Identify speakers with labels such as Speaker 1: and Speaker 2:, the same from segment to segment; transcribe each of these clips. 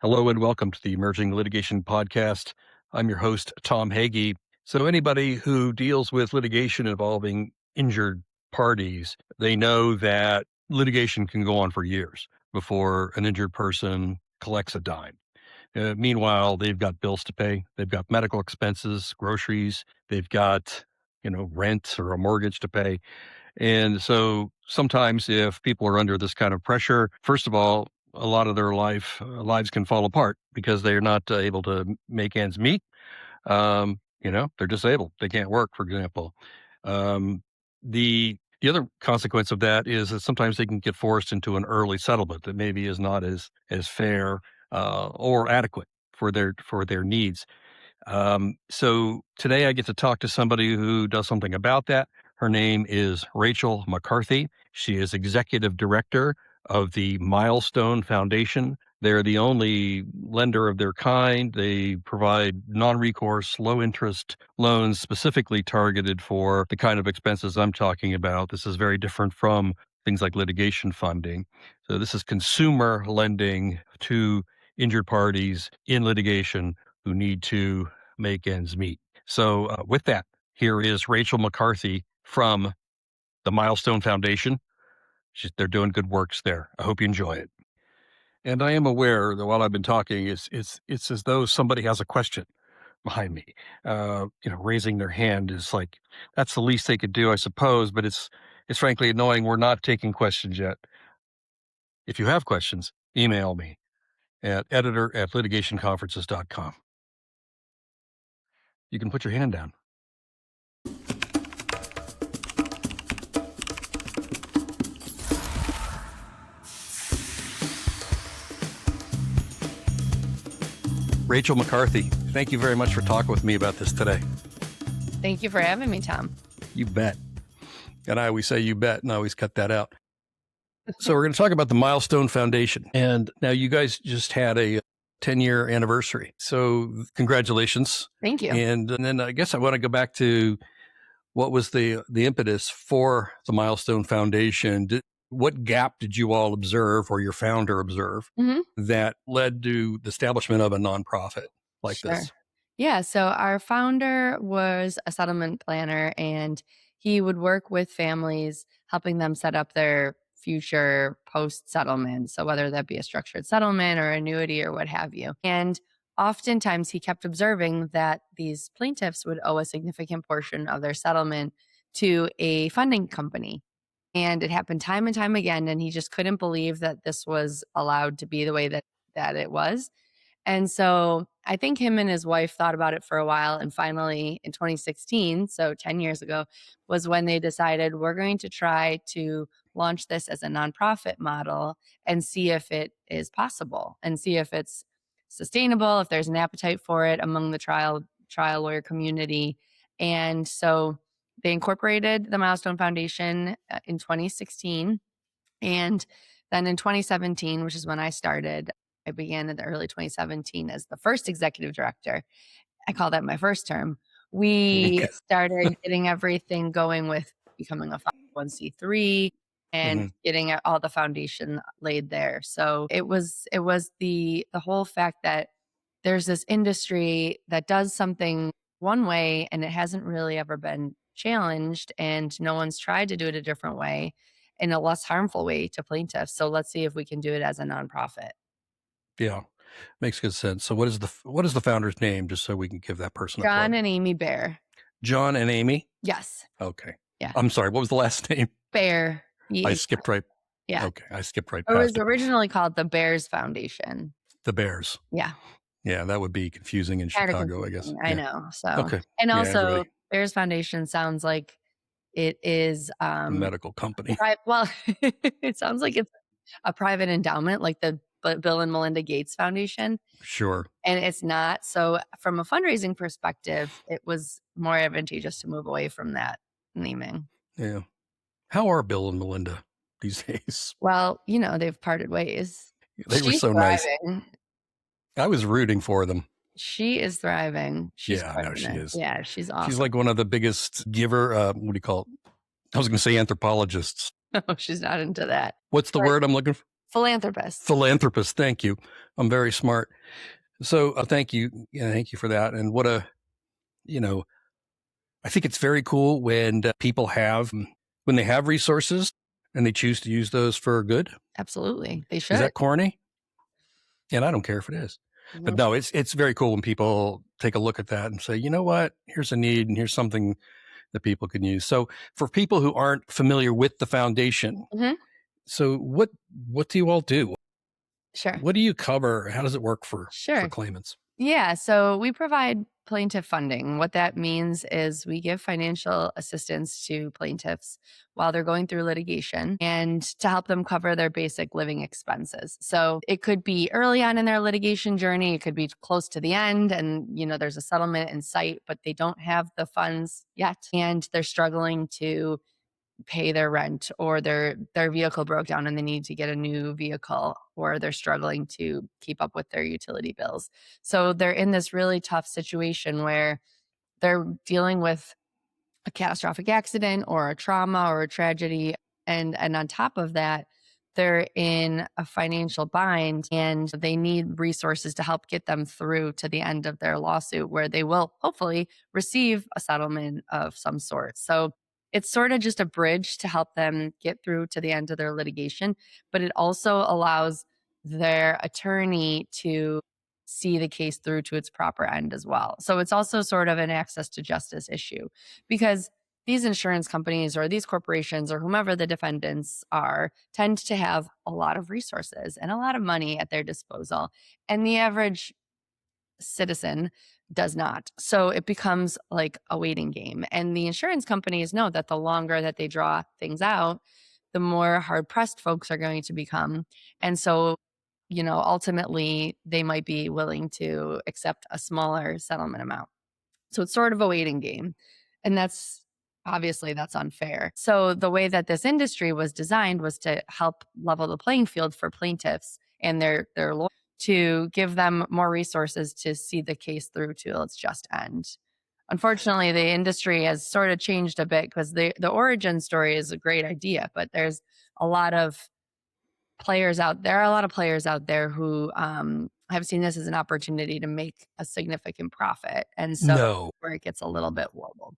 Speaker 1: Hello and welcome to the Emerging Litigation Podcast. I'm your host, Tom Hagy. So anybody who deals with litigation involving injured parties, they know that litigation can go on for years before an injured person collects a dime. Meanwhile, they've got bills to pay. They've got medical expenses, groceries. They've got, rent or a mortgage to pay. And so sometimes if people are under this kind of pressure, first of all, a lot of their lives can fall apart because they're not able to make ends meet. They're disabled. They can't work, for example. Um, the other consequence of that is that sometimes they can get forced into an early settlement that maybe is not as fair or adequate for their needs. So today I get to talk to somebody who does something about that. Her name is Rachel McCarthy. She is executive director of the Milestone Foundation. They're the only lender of their kind. They provide non-recourse, low-interest loans specifically targeted for the kind of expenses I'm talking about. This is very different from things like litigation funding. So this is consumer lending to injured parties in litigation who need to make ends meet. So with that, here is Rachel McCarthy from the Milestone Foundation. They're doing good works there. I hope you enjoy it. And I am aware that while I've been talking, it's as though somebody has a question behind me. Raising their hand is like, that's the least they could do, I suppose, but it's frankly annoying. We're not taking questions yet. If you have questions, email me at editor@litigationconferences.com. You can put your hand down. Rachel McCarthy, thank you very much for talking with me about this today.
Speaker 2: Thank you for having me, Tom.
Speaker 1: You bet. And I always say you bet, and I always cut that out. So we're going to talk about the Milestone Foundation. And now you guys just had a 10-year anniversary. So congratulations.
Speaker 2: Thank you.
Speaker 1: And then I guess I want to go back to what was the impetus for the Milestone Foundation. What gap did you all observe or your founder observe that led to the establishment of a nonprofit like this?
Speaker 2: Yeah. So our founder was a settlement planner, and he would work with families, helping them set up their future post-settlement. So whether that be a structured settlement or annuity or what have you. And oftentimes he kept observing that these plaintiffs would owe a significant portion of their settlement to a funding company. And it happened time and time again. And he just couldn't believe that this was allowed to be the way that it was. And so I think him and his wife thought about it for a while. And finally, in 2016, so 10 years ago, was when they decided we're going to try to launch this as a nonprofit model and see if it is possible and see if it's sustainable, if there's an appetite for it among the trial lawyer community. And so they incorporated the Milestone Foundation in 2016. And then in 2017, which is when I started, I began in the early 2017 as the first executive director. I call that my first term. We started getting everything going with becoming a 501c3 and getting all the foundation laid there. So it was the whole fact that there's this industry that does something one way and it hasn't really ever been challenged, and no one's tried to do it a different way, in a less harmful way to plaintiffs. So let's see if we can do it as a nonprofit.
Speaker 1: Yeah, makes good sense. So what is the founder's name, just so we can give that person a
Speaker 2: John
Speaker 1: plug?
Speaker 2: and Amy Bear.
Speaker 1: John and Amy?
Speaker 2: Yes.
Speaker 1: Okay.
Speaker 2: Yeah.
Speaker 1: I'm sorry, what was the last name?
Speaker 2: Bear.
Speaker 1: I skipped right.
Speaker 2: Yeah.
Speaker 1: Okay, I skipped right
Speaker 2: It
Speaker 1: past
Speaker 2: was
Speaker 1: it.
Speaker 2: originally called the Bears Foundation.
Speaker 1: The Bears.
Speaker 2: Yeah.
Speaker 1: Yeah, that would be confusing in
Speaker 2: Kinda
Speaker 1: Chicago,
Speaker 2: confusing,
Speaker 1: I guess.
Speaker 2: I know. So,
Speaker 1: Okay.
Speaker 2: and
Speaker 1: Yeah,
Speaker 2: also
Speaker 1: everybody-
Speaker 2: Bears Foundation sounds like it is
Speaker 1: a medical company.
Speaker 2: well, it sounds like it's a private endowment, like the Bill and Melinda Gates Foundation.
Speaker 1: Sure.
Speaker 2: And it's not. So from a fundraising perspective, it was more advantageous to move away from that naming.
Speaker 1: Yeah. How are Bill and Melinda these days?
Speaker 2: Well, they've parted ways.
Speaker 1: They were
Speaker 2: She's
Speaker 1: so
Speaker 2: thriving.
Speaker 1: nice. I was rooting for them.
Speaker 2: She is thriving. She's
Speaker 1: Yeah, no, she is.
Speaker 2: Yeah, she's awesome.
Speaker 1: She's like one of the biggest giver, what do you call it? I was going to say anthropologists.
Speaker 2: No, she's not into that.
Speaker 1: What's the word I'm looking for?
Speaker 2: Philanthropist.
Speaker 1: Philanthropist. Thank you. I'm very smart. So thank you. Yeah, thank you for that. And what a, you know, I think it's very cool when people have, when they have resources and they choose to use those for good.
Speaker 2: Absolutely. They
Speaker 1: Is
Speaker 2: should.
Speaker 1: that corny? And I don't care if it is. But
Speaker 2: Mhm.
Speaker 1: no, it's very cool when people take a look at that and say, you know what, here's a need and here's something that people can use. So for people who aren't familiar with the foundation,
Speaker 2: Mhm.
Speaker 1: so what do you all do?
Speaker 2: Sure.
Speaker 1: What do you cover? How does it work for
Speaker 2: Sure.
Speaker 1: claimants?
Speaker 2: Yeah, so we provide plaintiff funding. What that means is we give financial assistance to plaintiffs while they're going through litigation and to help them cover their basic living expenses. So it could be early on in their litigation journey, it could be close to the end and there's a settlement in sight, but they don't have the funds yet and they're struggling to pay their rent, or their vehicle broke down and they need to get a new vehicle, or they're struggling to keep up with their utility bills. So they're in this really tough situation where they're dealing with a catastrophic accident or a trauma or a tragedy, and on top of that they're in a financial bind and they need resources to help get them through to the end of their lawsuit where they will hopefully receive a settlement of some sort. So it's sort of just a bridge to help them get through to the end of their litigation, but it also allows their attorney to see the case through to its proper end as well. So it's also sort of an access to justice issue because these insurance companies or these corporations or whomever the defendants are tend to have a lot of resources and a lot of money at their disposal. And the average citizen does not. So it becomes like a waiting game. And the insurance companies know that the longer that they draw things out, the more hard pressed folks are going to become. And so, ultimately, they might be willing to accept a smaller settlement amount. So it's sort of a waiting game. And that's obviously that's unfair. So the way that this industry was designed was to help level the playing field for plaintiffs and their lawyers to give them more resources to see the case through to its just end. Unfortunately, the industry has sort of changed a bit because the origin story is a great idea, but there's a lot of there are a lot of players out there who have seen this as an opportunity to make a significant profit. And so
Speaker 1: No,
Speaker 2: where it gets a little bit warbled.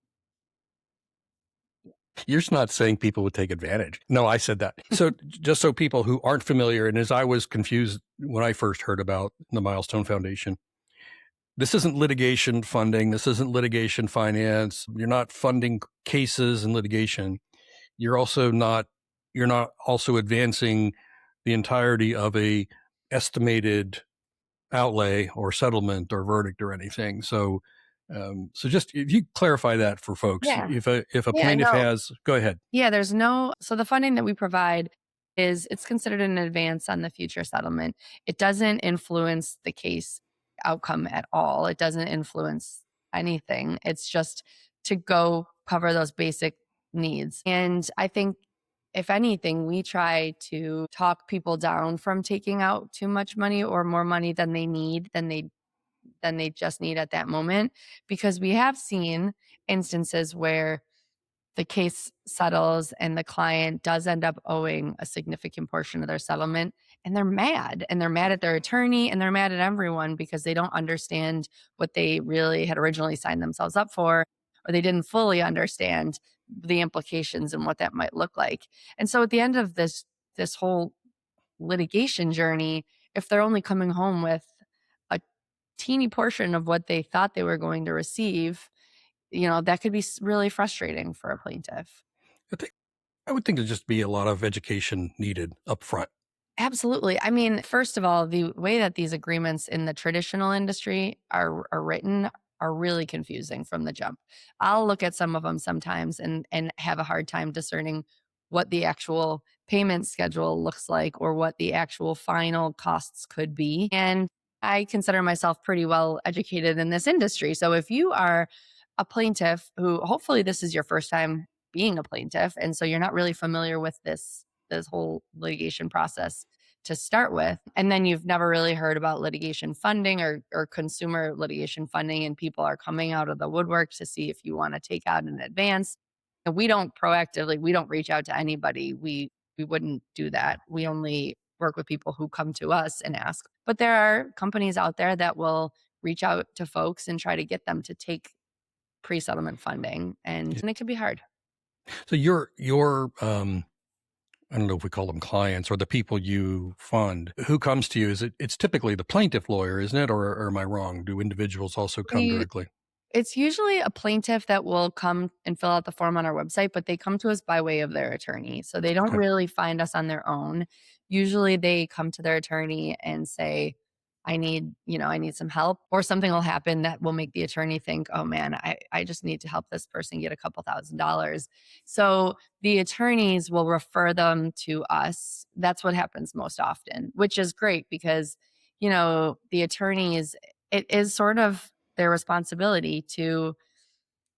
Speaker 1: you're just not saying people would take advantage. No, I said that. So just so people who aren't familiar, and as I was confused when I first heard about the Milestone Foundation, this isn't litigation funding. This isn't litigation finance. You're not funding cases and litigation. You're not also advancing the entirety of a estimated outlay or settlement or verdict or anything. So just if you clarify that for folks,
Speaker 2: Yeah.
Speaker 1: if a
Speaker 2: Yeah,
Speaker 1: plaintiff
Speaker 2: no.
Speaker 1: has, go ahead.
Speaker 2: Yeah, so the funding that we provide it's considered an advance on the future settlement. It doesn't influence the case outcome at all. It doesn't influence anything. It's just to go cover those basic needs. And I think if anything, we try to talk people down from taking out too much money or more money than they need, than they just need at that moment, because we have seen instances where the case settles and the client does end up owing a significant portion of their settlement, and they're mad at their attorney and they're mad at everyone because they don't understand what they really had originally signed themselves up for, or they didn't fully understand the implications and what that might look like. And so at the end of this whole litigation journey, if they're only coming home with a teeny portion of what they thought they were going to receive, that could be really frustrating for a plaintiff.
Speaker 1: I think I would think there'd just be a lot of education needed up front.
Speaker 2: Absolutely. I mean, first of all, the way that these agreements in the traditional industry are written are really confusing from the jump. I'll look at some of them sometimes and have a hard time discerning what the actual payment schedule looks like or what the actual final costs could be. And I consider myself pretty well educated in this industry. So if you are a plaintiff who hopefully this is your first time being a plaintiff and so you're not really familiar with this whole litigation process to start with. And then you've never really heard about litigation funding or consumer litigation funding, and people are coming out of the woodwork to see if you want to take out an advance. And we don't reach out to anybody. We wouldn't do that. We only work with people who come to us and ask. But there are companies out there that will reach out to folks and try to get them to take pre-settlement funding, and it can be hard.
Speaker 1: So your I don't know if we call them clients or the people you fund. Who comes to you? It's typically the plaintiff lawyer, isn't it? Or am I wrong? Do individuals also come
Speaker 2: We
Speaker 1: directly?
Speaker 2: It's usually a plaintiff that will come and fill out the form on our website, but they come to us by way of their attorney. So they don't
Speaker 1: Okay.
Speaker 2: really find us on their own. Usually they come to their attorney and say, I need some help, or something will happen that will make the attorney think, oh man, I just need to help this person get a couple $1,000s. So the attorneys will refer them to us. That's what happens most often, which is great because, the attorneys, it is sort of their responsibility to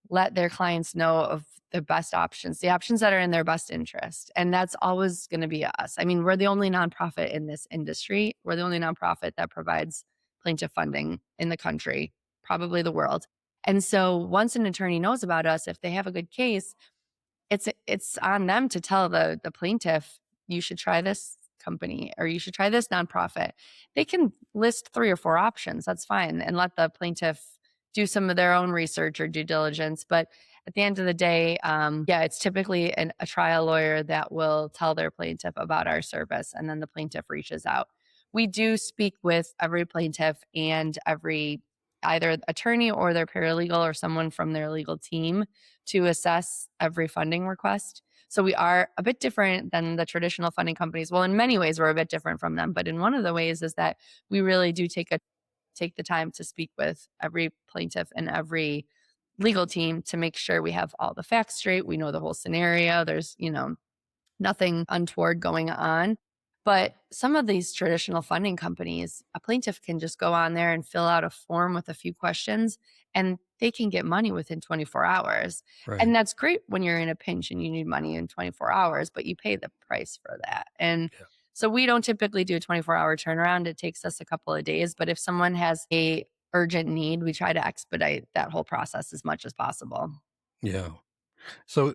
Speaker 2: let their clients know of the best options, the options that are in their best interest. And that's always going to be us. I mean, we're the only nonprofit in this industry. We're the only nonprofit that provides plaintiff funding in the country, probably the world. And so once an attorney knows about us, if they have a good case, it's on them to tell the plaintiff, you should try this company or you should try this nonprofit. They can list 3 or 4 options. That's fine, and let the plaintiff do some of their own research or due diligence. But at the end of the day, yeah, it's typically a trial lawyer that will tell their plaintiff about our service, and then the plaintiff reaches out. We do speak with every plaintiff and every either attorney or their paralegal or someone from their legal team to assess every funding request. So we are a bit different than the traditional funding companies. Well, in many ways, we're a bit different from them. But in one of the ways is that we really do take the time to speak with every plaintiff and every legal team to make sure we have all the facts straight. We know the whole scenario. There's, nothing untoward going on. But some of these traditional funding companies, a plaintiff can just go on there and fill out a form with a few questions and they can get money within 24 hours.
Speaker 1: Right.
Speaker 2: And that's great when you're in a pinch and you need money in 24 hours, but you pay the price for that. And
Speaker 1: Yeah.
Speaker 2: so we don't typically do a 24-hour turnaround. It takes us a couple of days, but if someone has a urgent need, we try to expedite that whole process as much as possible.
Speaker 1: Yeah. So,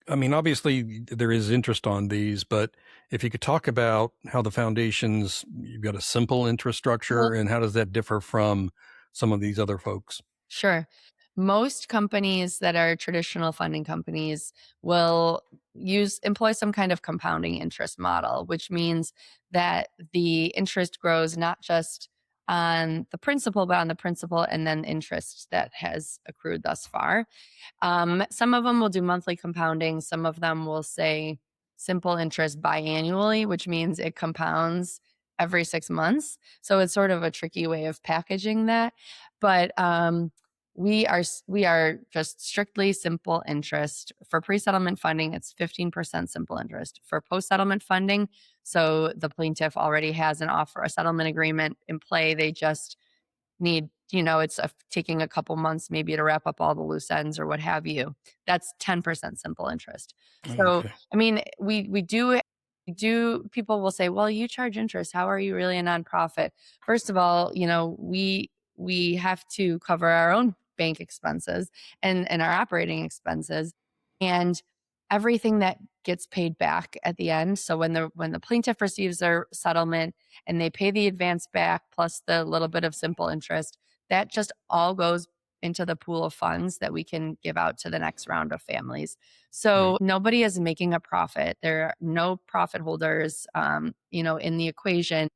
Speaker 1: I mean, obviously there is interest on these, but if you could talk about how the foundations, you've got a simple interest structure, and how does that differ from some of these other folks?
Speaker 2: Sure. Most companies that are traditional funding companies will employ some kind of compounding interest model, which means that the interest grows not just on the principal, but on the principal and then interest that has accrued thus far. Some of them will do monthly compounding. Some of them will say simple interest biannually, which means it compounds every 6 months. So it's sort of a tricky way of packaging that. But we are just strictly simple interest. For pre-settlement funding, it's 15% simple interest. For post-settlement funding, so the plaintiff already has a settlement agreement in play. They just need, it's taking a couple months maybe to wrap up all the loose ends or what have you. That's 10% simple interest. So,
Speaker 1: Okay.
Speaker 2: I mean, we do, people will say, well, you charge interest. How are you really a nonprofit? First of all, we have to cover our own bank expenses and our operating expenses and everything that gets paid back at the end. So when the plaintiff receives their settlement and they pay the advance back plus the little bit of simple interest, that just all goes into the pool of funds that we can give out to the next round of families.
Speaker 1: Right.
Speaker 2: So nobody is making a profit. There are no profit holders, in the equation.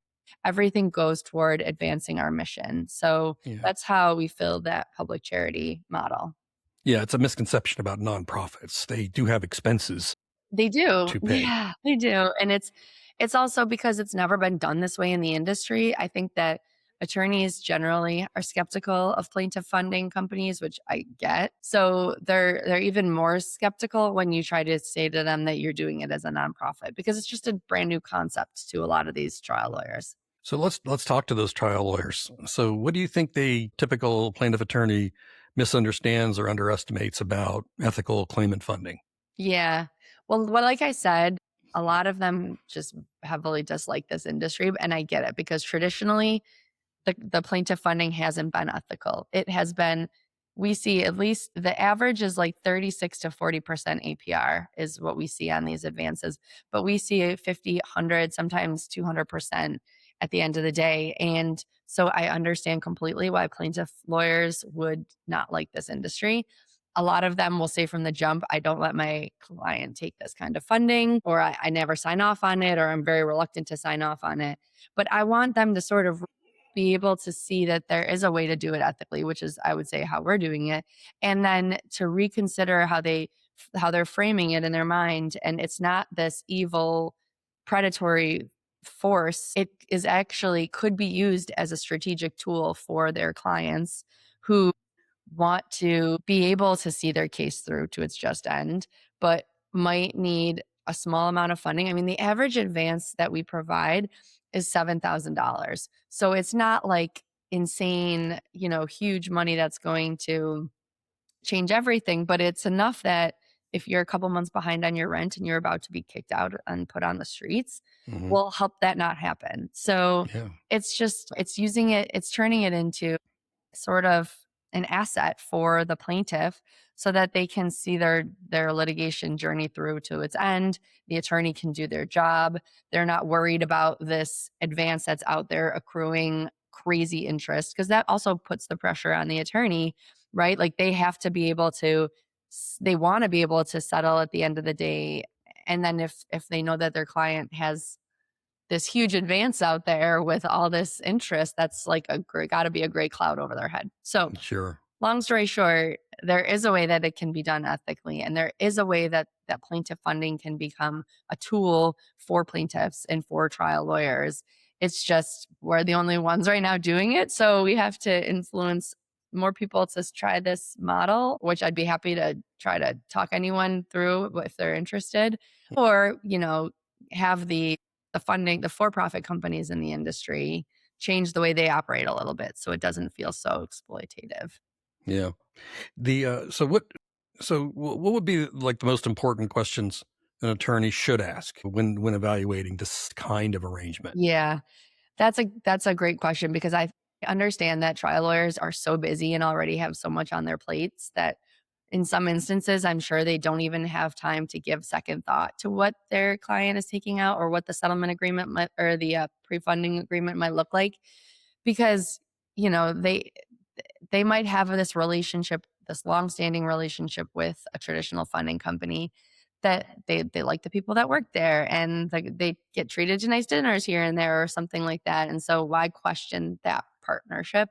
Speaker 2: Everything goes toward advancing our mission. So
Speaker 1: Yeah.
Speaker 2: that's how we fill that public charity model.
Speaker 1: Yeah. It's a misconception about nonprofits. They do have expenses
Speaker 2: They do.
Speaker 1: to pay.
Speaker 2: Yeah, they do. And it's also because it's never been done this way in the industry. I think that attorneys generally are skeptical of plaintiff funding companies, which I get. So they're even more skeptical when you try to say to them that you're doing it as a nonprofit because it's just a brand new concept to a lot of these trial lawyers.
Speaker 1: So let's talk to those trial lawyers. So what do you think the typical plaintiff attorney misunderstands or underestimates about ethical claimant funding?
Speaker 2: Yeah. Well, like I said, a lot of them just heavily dislike this industry. And I get it because traditionally the plaintiff funding hasn't been ethical. It has been we see at least the average is like 36 to 40% APR is what we see on these advances. But we see a 50, 100, sometimes 200% at the end of the day. And so I understand completely why plaintiff lawyers would not like this industry. A lot of them will say from the jump, I don't let my client take this kind of funding, or I never sign off on it, or I'm very reluctant to sign off on it. But I want them to sort of be able to see that there is a way to do it ethically, which is, I would say, how we're doing it, and then to reconsider how they're framing it in their mind. And it's not this evil, predatory force. It is actually could be used as a strategic tool for their clients who want to be able to see their case through to its just end, but might need a small amount of funding. I mean, the average advance that we provide is $7,000. So it's not like insane, huge money that's going to change everything, but it's enough that if you're a couple months behind on your rent and you're about to be kicked out and put on the streets,
Speaker 1: Hmm.
Speaker 2: will help that not happen. So
Speaker 1: Yeah.
Speaker 2: it's turning it into sort of an asset for the plaintiff so that they can see their litigation journey through to its end. The attorney can do their job. They're not worried about this advance that's out there accruing crazy interest, because that also puts the pressure on the attorney, right? Like they have to be able to they want to be able to settle at the end of the day. And then if they know that their client has this huge advance out there with all this interest, that's like got to be a gray cloud over their head. So,
Speaker 1: Sure.
Speaker 2: long story short, there is a way that it can be done ethically, and there is a way that plaintiff funding can become a tool for plaintiffs and for trial lawyers. It's just we're the only ones right now doing it, so we have to influence more people to try this model, which I'd be happy to try to talk anyone through if they're interested, or have the funding, the for-profit companies in the industry change the way they operate a little bit so it doesn't feel so exploitative.
Speaker 1: Yeah. What would be like the most important questions an attorney should ask when evaluating this kind of arrangement?
Speaker 2: Yeah, that's a great question, because I understand that trial lawyers are so busy and already have so much on their plates that in some instances, I'm sure they don't even have time to give second thought to what their client is taking out or what the settlement agreement might, or the pre-funding agreement might look like, because you know they they might have this relationship, this long-standing relationship with a traditional funding company, that they like the people that work there, and they get treated to nice dinners here and there or something like that. And so why question that partnership?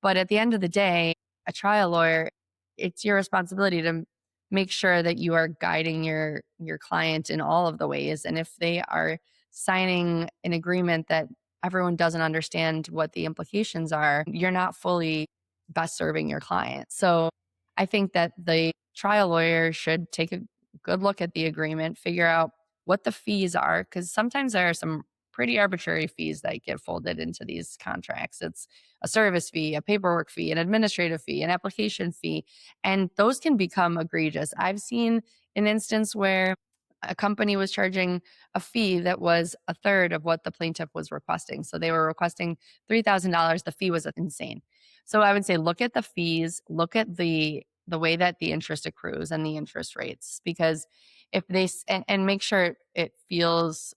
Speaker 2: But at the end of the day, a trial lawyer, it's your responsibility to make sure that you are guiding your client in all of the ways. And if they are signing an agreement that everyone doesn't understand what the implications are, you're not fully best serving your client. So I think that the trial lawyer should take a good look at the agreement, figure out what the fees are, because sometimes there are some pretty arbitrary fees that get folded into these contracts. It's a service fee, a paperwork fee, an administrative fee, an application fee, and those can become egregious. I've seen an instance where a company was charging a fee that was a third of what the plaintiff was requesting. So they were requesting $3,000. The fee was insane. So I would say look at the fees, look at the way that the interest accrues and the interest rates, because if and make sure it feels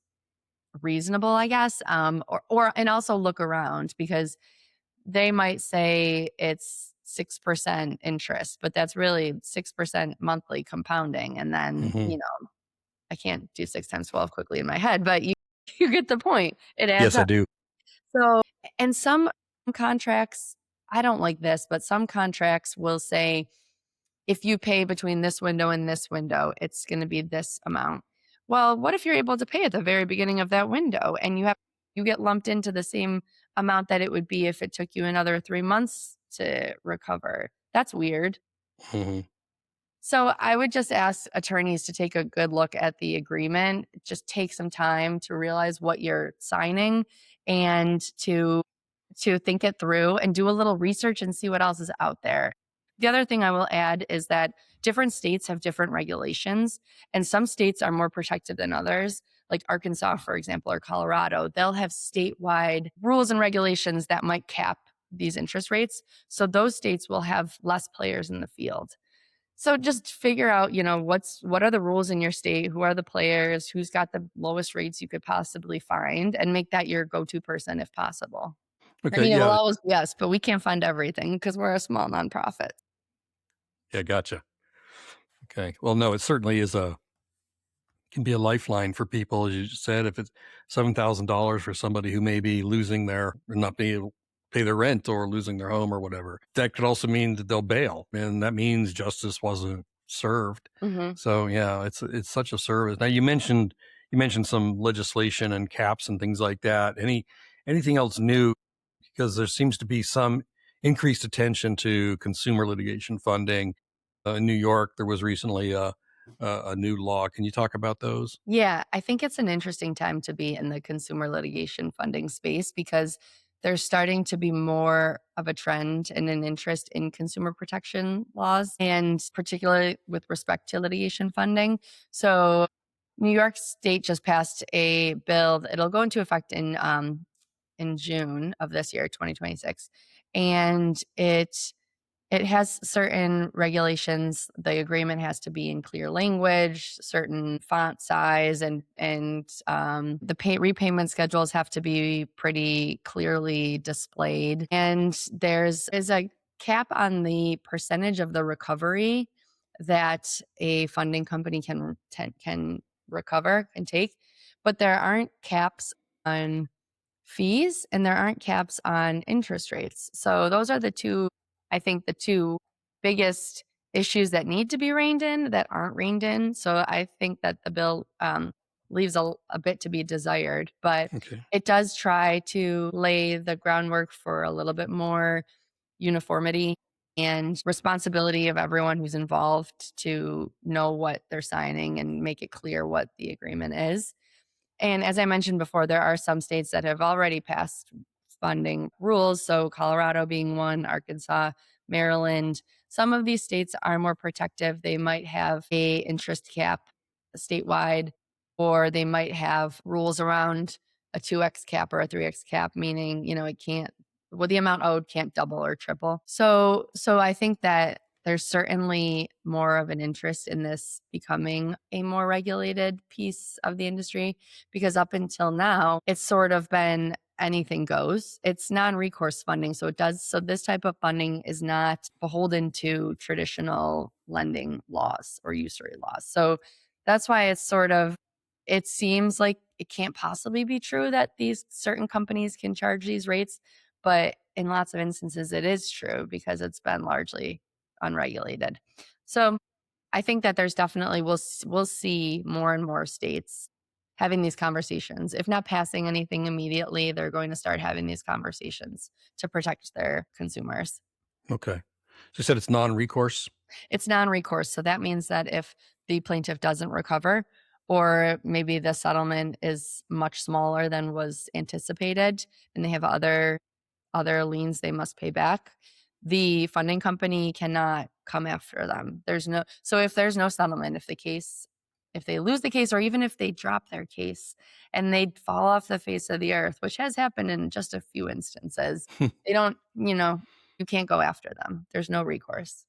Speaker 2: reasonable, I guess. Or and also look around, because they might say it's 6% interest, but that's really 6% monthly compounding. And then,
Speaker 1: Hmm.
Speaker 2: I can't do 6 times 12 quickly in my head, but you get the point. It adds
Speaker 1: Yes, I
Speaker 2: up.
Speaker 1: do.
Speaker 2: So, and some contracts, I don't like this, but some contracts will say if you pay between this window and this window, it's going to be this amount. Well, what if you're able to pay at the very beginning of that window and you get lumped into the same amount that it would be if it took you another 3 months to recover? That's weird.
Speaker 1: Hmm.
Speaker 2: So I would just ask attorneys to take a good look at the agreement, just take some time to realize what you're signing, and to think it through and do a little research and see what else is out there. The other thing I will add is that different states have different regulations, and some states are more protective than others. Like Arkansas, for example, or Colorado, they'll have statewide rules and regulations that might cap these interest rates. So those states will have less players in the field. So just figure out, what are the rules in your state? Who are the players? Who's got the lowest rates you could possibly find, and make that your go-to person if possible. I
Speaker 1: Okay.
Speaker 2: mean, it will
Speaker 1: Yeah.
Speaker 2: always be us, but we can't fund everything because we're a small nonprofit.
Speaker 1: Yeah. Gotcha. Okay. Well, no, it certainly is can be a lifeline for people, as you just said. If it's $7,000 for somebody who may be losing their or not being able to pay their rent or losing their home or whatever, that could also mean that they'll bail, and that means justice wasn't served.
Speaker 2: Mhm.
Speaker 1: So yeah, it's such a service. Now you mentioned some legislation and caps and things like that. Anything else new? Because there seems to be some increased attention to consumer litigation funding. In New York, there was recently a new law. Can you talk about those?
Speaker 2: Yeah, I think it's an interesting time to be in the consumer litigation funding space because there's starting to be more of a trend and an interest in consumer protection laws, and particularly with respect to litigation funding. So, New York State just passed a bill. It'll go into effect in June of this year, 2026, and it has certain regulations. The agreement has to be in clear language, certain font size, and the repayment schedules have to be pretty clearly displayed. And there's is a cap on the percentage of the recovery that a funding company can recover and take, but there aren't caps on fees and there aren't caps on interest rates. So those are the two biggest issues that need to be reined in that aren't reined in. So I think that the bill leaves a bit to be desired, but
Speaker 1: Okay.
Speaker 2: it does try to lay the groundwork for a little bit more uniformity and responsibility of everyone who's involved to know what they're signing and make it clear what the agreement is. And as I mentioned before, there are some states that have already passed funding rules. So, Colorado being one, Arkansas, Maryland. Some of these states are more protective. They might have a interest cap statewide, or they might have rules around a 2x cap or a 3x cap, meaning, it can't, well, the amount owed can't double or triple. So I think that there's certainly more of an interest in this becoming a more regulated piece of the industry because up until now, it's sort of been anything goes. It's non-recourse funding. So this type of funding is not beholden to traditional lending laws or usury laws. So that's why it seems like it can't possibly be true that these certain companies can charge these rates. But in lots of instances, it is true because it's been largely unregulated. So I think that there's definitely we'll see more and more states having these conversations. If not passing anything immediately, they're going to start having these conversations to protect their consumers.
Speaker 1: Okay. So you said it's non-recourse.
Speaker 2: It's non-recourse, so that means that if the plaintiff doesn't recover or maybe the settlement is much smaller than was anticipated and they have other liens they must pay back, the funding company cannot come after them. If there's no settlement, if they lose the case or even if they drop their case and they fall off the face of the earth, which has happened in just a few instances, they don't, you can't go after them. There's no recourse.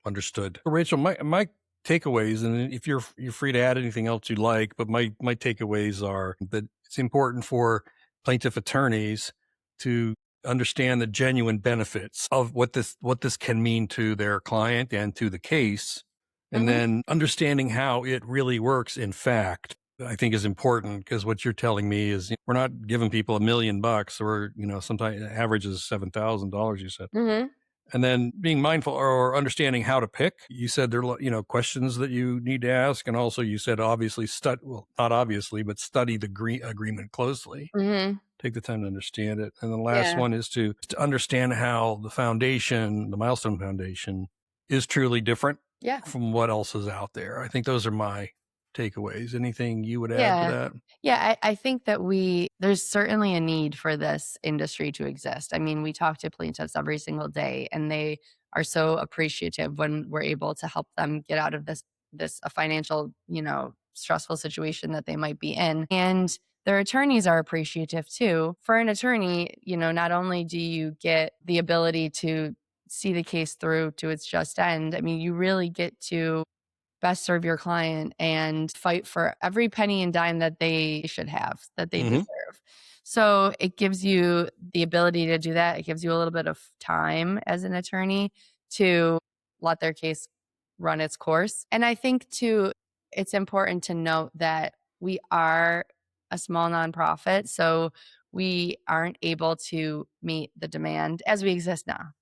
Speaker 1: Understood. Rachel, my takeaways, and if you're free to add anything else you like, but my takeaways are that it's important for plaintiff attorneys to understand the genuine benefits of what this can mean to their client and to the case, and
Speaker 2: Mhm.
Speaker 1: then understanding how it really works in fact. I think is important because what you're telling me is we're not giving people $1 million or sometimes average is $7,000. You said.
Speaker 2: Mhm.
Speaker 1: And then being mindful or understanding how to pick. You said there are, questions that you need to ask. And also you said, obviously, well, not obviously, but study the agreement closely.
Speaker 2: Mhm.
Speaker 1: Take the time to understand it. And the last
Speaker 2: Yeah.
Speaker 1: one is to understand how the Milestone Foundation is truly different
Speaker 2: Yeah.
Speaker 1: from what else is out there. I think those are my takeaways. Anything you would add to
Speaker 2: Yeah.
Speaker 1: that?
Speaker 2: Yeah, I think that there's certainly a need for this industry to exist. I mean, we talk to plaintiffs every single day and they are so appreciative when we're able to help them get out of this a financial, stressful situation that they might be in. And their attorneys are appreciative too. For an attorney, not only do you get the ability to see the case through to its just end, I mean, you really get to best serve your client and fight for every penny and dime that they should have, that they
Speaker 1: Mm-hmm.
Speaker 2: deserve. So it gives you the ability to do that. It gives you a little bit of time as an attorney to let their case run its course. And I think too, it's important to note that we are a small nonprofit, so we aren't able to meet the demand as we exist now.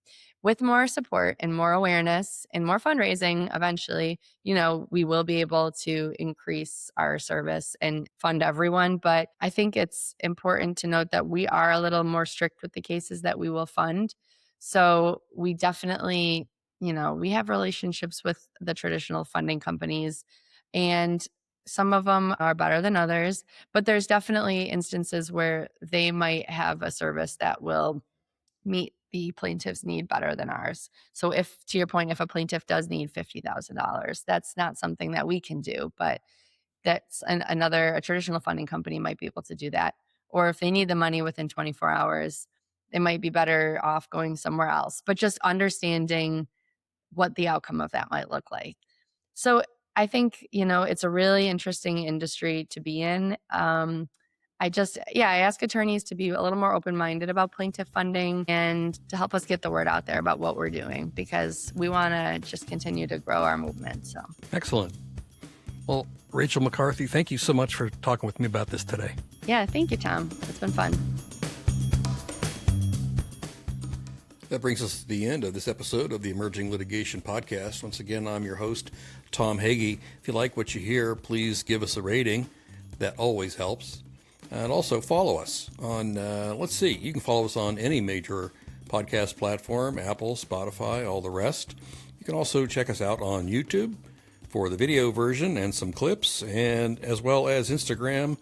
Speaker 2: With more support and more awareness and more fundraising, eventually, we will be able to increase our service and fund everyone. But I think it's important to note that we are a little more strict with the cases that we will fund. So we definitely, we have relationships with the traditional funding companies, and some of them are better than others, but there's definitely instances where they might have a service that will meet the plaintiff's need better than ours. So to your point, if a plaintiff does need $50,000, that's not something that we can do, but that's a traditional funding company might be able to do that. Or if they need the money within 24 hours, they might be better off going somewhere else, but just understanding what the outcome of that might look like. So I think, it's a really interesting industry to be in. I ask attorneys to be a little more open-minded about plaintiff funding and to help us get the word out there about what we're doing, because we want to just continue to grow our movement. So
Speaker 1: Excellent. Well, Rachel McCarthy, thank you so much for talking with me about this today.
Speaker 2: yeah, thank you, Tom. It's been fun.
Speaker 1: That brings us to the end of this episode of the Emerging Litigation Podcast. Once again, I'm your host, Tom Hagy. If you like what you hear, please give us a rating. That always helps. And also follow us on, you can follow us on any major podcast platform, Apple, Spotify, all the rest. You can also check us out on YouTube for the video version and some clips, and as well as Instagram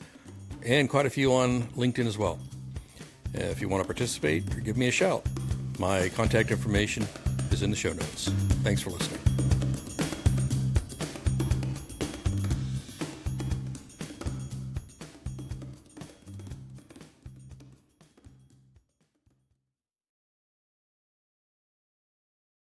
Speaker 1: and quite a few on LinkedIn as well. If you want to participate, give me a shout. My contact information is in the show notes. Thanks for listening.